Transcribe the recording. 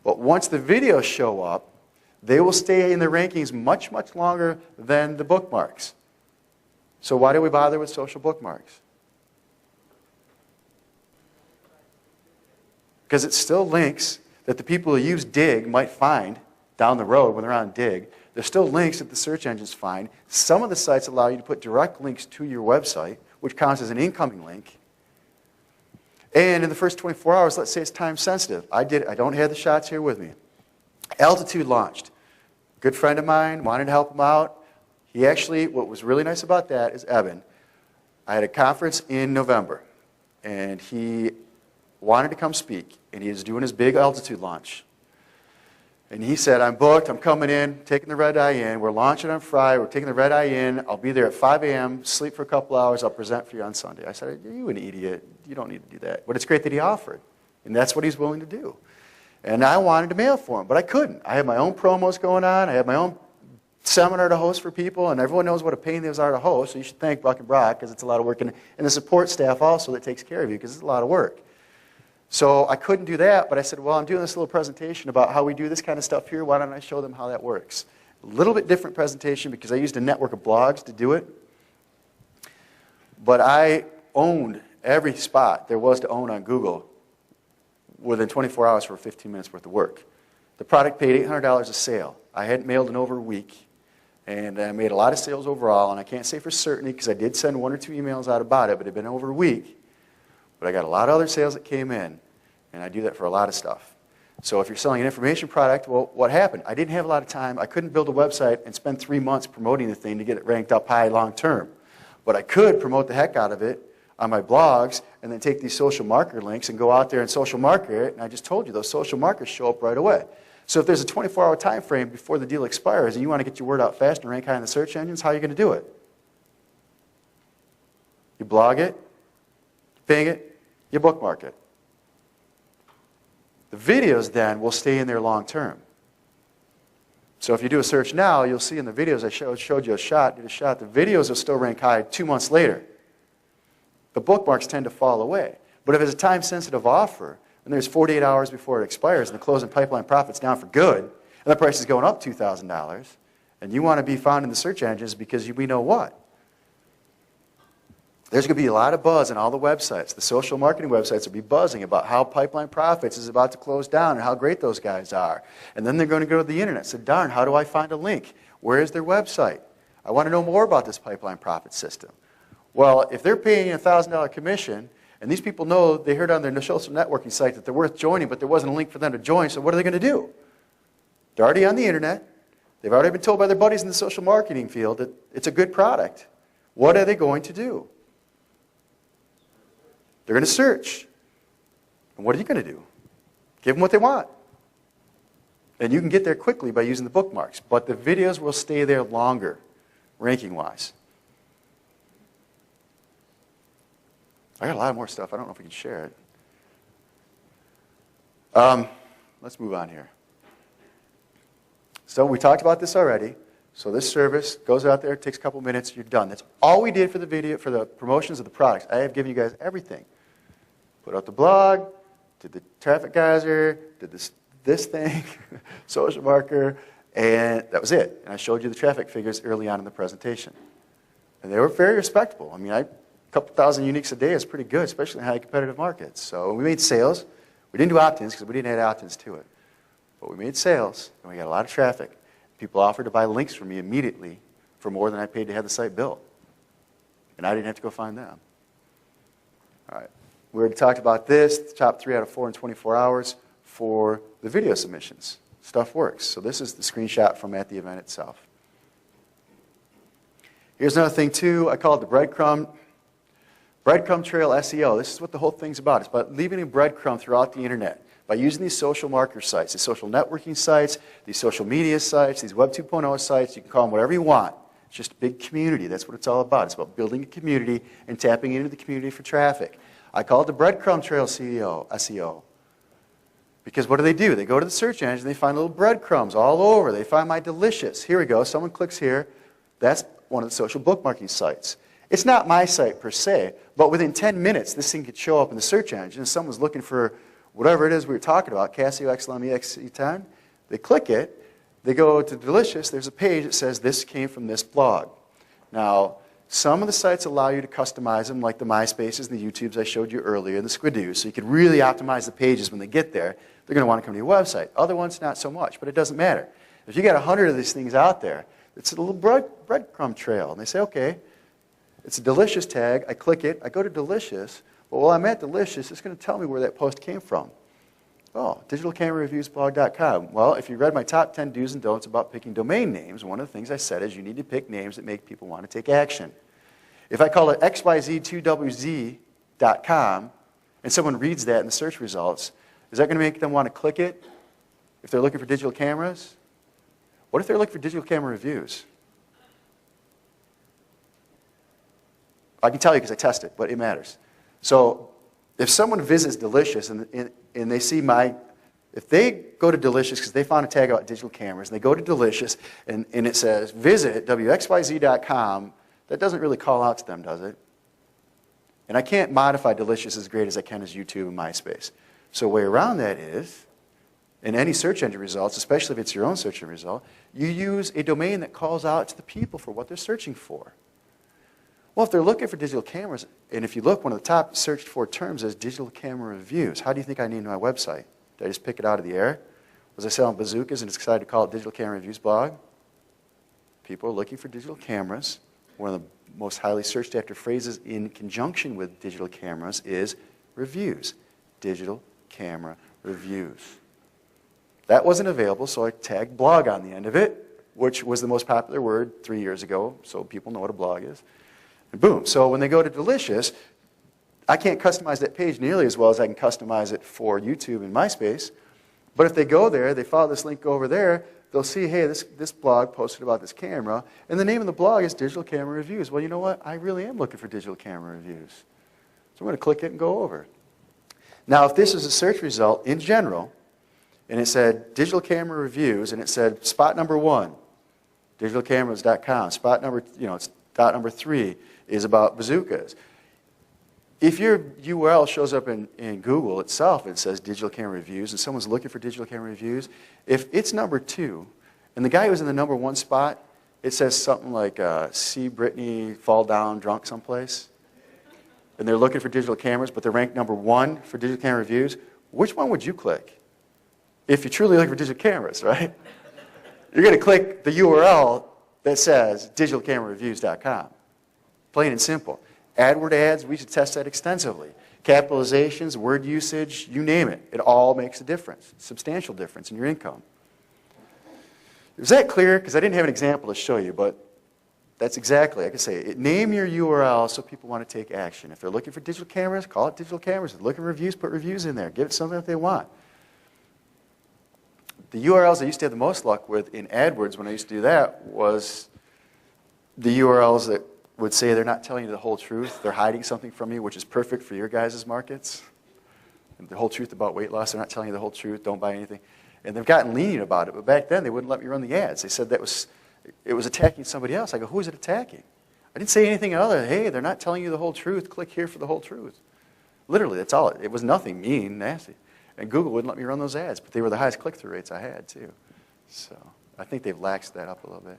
But once the videos show up, they will stay in the rankings much, much longer than the bookmarks. So why do we bother with social bookmarks? Because it's still links that the people who use Dig might find down the road when they're on Dig. There's still links that the search engines find. Some of the sites allow you to put direct links to your website, which counts as an incoming link. And in the first 24 hours, let's say it's time sensitive. I don't have the shots here with me. Altitude launched. Good friend of mine, wanted to help him out. He actually, what was really nice about that is Eben. I had a conference in November, and he wanted to come speak, and he was doing his big altitude launch. And he said, I'm booked, I'm coming in, taking the red eye in, we're launching on Friday, we're taking the red eye in, I'll be there at 5 a.m., sleep for a couple hours, I'll present for you on Sunday. I said, you an idiot, you don't need to do that. But it's great that he offered, and that's what he's willing to do. And I wanted to mail for him, but I couldn't. I had my own promos going on, I had my own seminar to host for people, and everyone knows what a pain those are to host, so you should thank Buck and Brock, because it's a lot of work, and the support staff also that takes care of you, because it's a lot of work. So I couldn't do that, but I said, well, I'm doing this little presentation about how we do this kind of stuff here. Why don't I show them how that works? A little bit different presentation because I used a network of blogs to do it. But I owned every spot there was to own on Google within 24 hours for 15 minutes worth of work. The product paid $800 a sale. I hadn't mailed in over a week, and I made a lot of sales overall, and I can't say for certainty because I did send 1 or 2 emails out about it, but it had been over a week. But I got a lot of other sales that came in, and I do that for a lot of stuff. So if you're selling an information product, well, what happened? I didn't have a lot of time. I couldn't build a website and spend 3 months promoting the thing to get it ranked up high long term. But I could promote the heck out of it on my blogs and then take these social marketer links and go out there and social market it. And I just told you, those social markers show up right away. So if there's a 24-hour time frame before the deal expires and you want to get your word out fast and rank high in the search engines, how are you going to do it? You blog it, you ping it, you bookmark it. The videos then will stay in there long term. So if you do a search now, you'll see in the videos I showed you a shot, the videos will still rank high 2 months later. The bookmarks tend to fall away. But if it's a time-sensitive offer, and there's 48 hours before it expires, and the closing pipeline profit's down for good, and the price is going up $2,000, and you want to be found in the search engines because we know what? There's going to be a lot of buzz on all the websites. The social marketing websites will be buzzing about how Pipeline Profits is about to close down and how great those guys are. And then they're going to go to the internet and say, darn, how do I find a link? Where is their website? I want to know more about this Pipeline Profits system. Well, if they're paying a $1,000 commission, and these people know they heard on their social networking site that they're worth joining, but there wasn't a link for them to join, so what are they going to do? They're already on the internet. They've already been told by their buddies in the social marketing field that it's a good product. What are they going to do? They're going to search. And what are you going to do? Give them what they want. And you can get there quickly by using the bookmarks. But the videos will stay there longer, ranking-wise. I got a lot more stuff. I don't know if we can share it. Let's move on here. So we talked about this already. So this service goes out there, takes a couple minutes, you're done. That's all we did for the video, for the promotions of the products. I have given you guys everything. Put out the blog, did the traffic geyser, did this thing, social marker, and that was it. And I showed you the traffic figures early on in the presentation. And they were very respectable. I mean, a couple thousand uniques a day is pretty good, especially in high competitive markets. So we made sales. We didn't do opt-ins because we didn't add opt-ins to it. But we made sales, and we got a lot of traffic. People offered to buy links from me immediately for more than I paid to have the site built. And I didn't have to go find them. All right. We already talked about this, the top 3 out of 4 in 24 hours for the video submissions. Stuff works. So this is the screenshot from at the event itself. Here's another thing too. I call it the breadcrumb trail SEO. This is what the whole thing's about. It's about leaving a breadcrumb throughout the internet. By using these social marker sites, these social networking sites, these social media sites, these Web 2.0 sites, you can call them whatever you want. It's just a big community. That's what it's all about. It's about building a community and tapping into the community for traffic. I call it the breadcrumb trail SEO. Because what do? They go to the search engine and they find little breadcrumbs all over. They find my delicious. Here we go. Someone clicks here. That's one of the social bookmarking sites. It's not my site per se, but within 10 minutes, this thing could show up in the search engine and someone's looking for whatever it is we were talking about, Casio XLM EXE10, they click it, they go to Delicious, there's a page that says this came from this blog. Now, some of the sites allow you to customize them, like the Myspaces and the YouTubes I showed you earlier, and the Squidoos, so you can really optimize the pages when they get there. They're going to want to come to your website. Other ones, not so much, but it doesn't matter. If you got 100 of these things out there, it's a little breadcrumb trail, and they say, okay, it's a Delicious tag, I click it, I go to Delicious, but while I'm at Delicious, it's going to tell me where that post came from. Oh, digitalcamerareviewsblog.com. Well, if you read my top 10 do's and don'ts about picking domain names, one of the things I said is you need to pick names that make people want to take action. If I call it xyz2wz.com and someone reads that in the search results, is that going to make them want to click it if they're looking for digital cameras? What if they're looking for digital camera reviews? I can tell you because I tested, but it matters. So if someone visits Delicious and they see if they go to Delicious because they found a tag about digital cameras, and they go to Delicious and it says, visit wxyz.com, that doesn't really call out to them, does it? And I can't modify Delicious as great as I can as YouTube and Myspace. So a way around that is, in any search engine results, especially if it's your own search engine result, you use a domain that calls out to the people for what they're searching for. Well, if they're looking for digital cameras, and if you look, one of the top searched for terms is digital camera reviews. How do you think I named my website? Did I just pick it out of the air? Was I selling bazookas and decided to call it Digital Camera Reviews Blog? People are looking for digital cameras. One of the most highly searched after phrases in conjunction with digital cameras is reviews. Digital camera reviews. That wasn't available, so I tagged blog on the end of it, which was the most popular word 3 years ago, so people know what a blog is. And boom. So when they go to Delicious, I can't customize that page nearly as well as I can customize it for YouTube and Myspace. But if they go there, they follow this link over there, they'll see, hey, this blog posted about this camera, and the name of the blog is Digital Camera Reviews. Well, you know what? I really am looking for digital camera reviews. So I'm going to click it and go over. Now, if this is a search result in general, and it said digital camera reviews, and it said spot number 1, digitalcameras.com, spot number, dot number 3 is about bazookas. If your URL shows up in Google itself, it says digital camera reviews, and someone's looking for digital camera reviews, if it's number 2, and the guy who's in the number 1 spot, it says something like, see Brittany fall down drunk someplace, and they're looking for digital cameras, but they're ranked number 1 for digital camera reviews, which one would you click? If you're truly looking for digital cameras, right? You're going to click the URL that says digitalcamerareviews.com. Plain and simple. AdWord ads, we should test that extensively. Capitalizations, word usage, you name it. It all makes a difference, substantial difference in your income. Is that clear? Because I didn't have an example to show you, but that's exactly, like I say, name your URL so people want to take action. If they're looking for digital cameras, call it digital cameras. If they're looking for reviews, put reviews in there. Give it something that they want. The URLs I used to have the most luck with in AdWords when I used to do that was the URLs that would say they're not telling you the whole truth. They're hiding something from you, which is perfect for your guys' markets. And the whole truth about weight loss, they're not telling you the whole truth. Don't buy anything. And they've gotten lenient about it. But back then, they wouldn't let me run the ads. They said it was attacking somebody else. I go, who is it attacking? I didn't say anything other than, hey, they're not telling you the whole truth. Click here for the whole truth. Literally, that's all. It was nothing mean, nasty. And Google wouldn't let me run those ads. But they were the highest click-through rates I had, too. So I think they've laxed that up a little bit.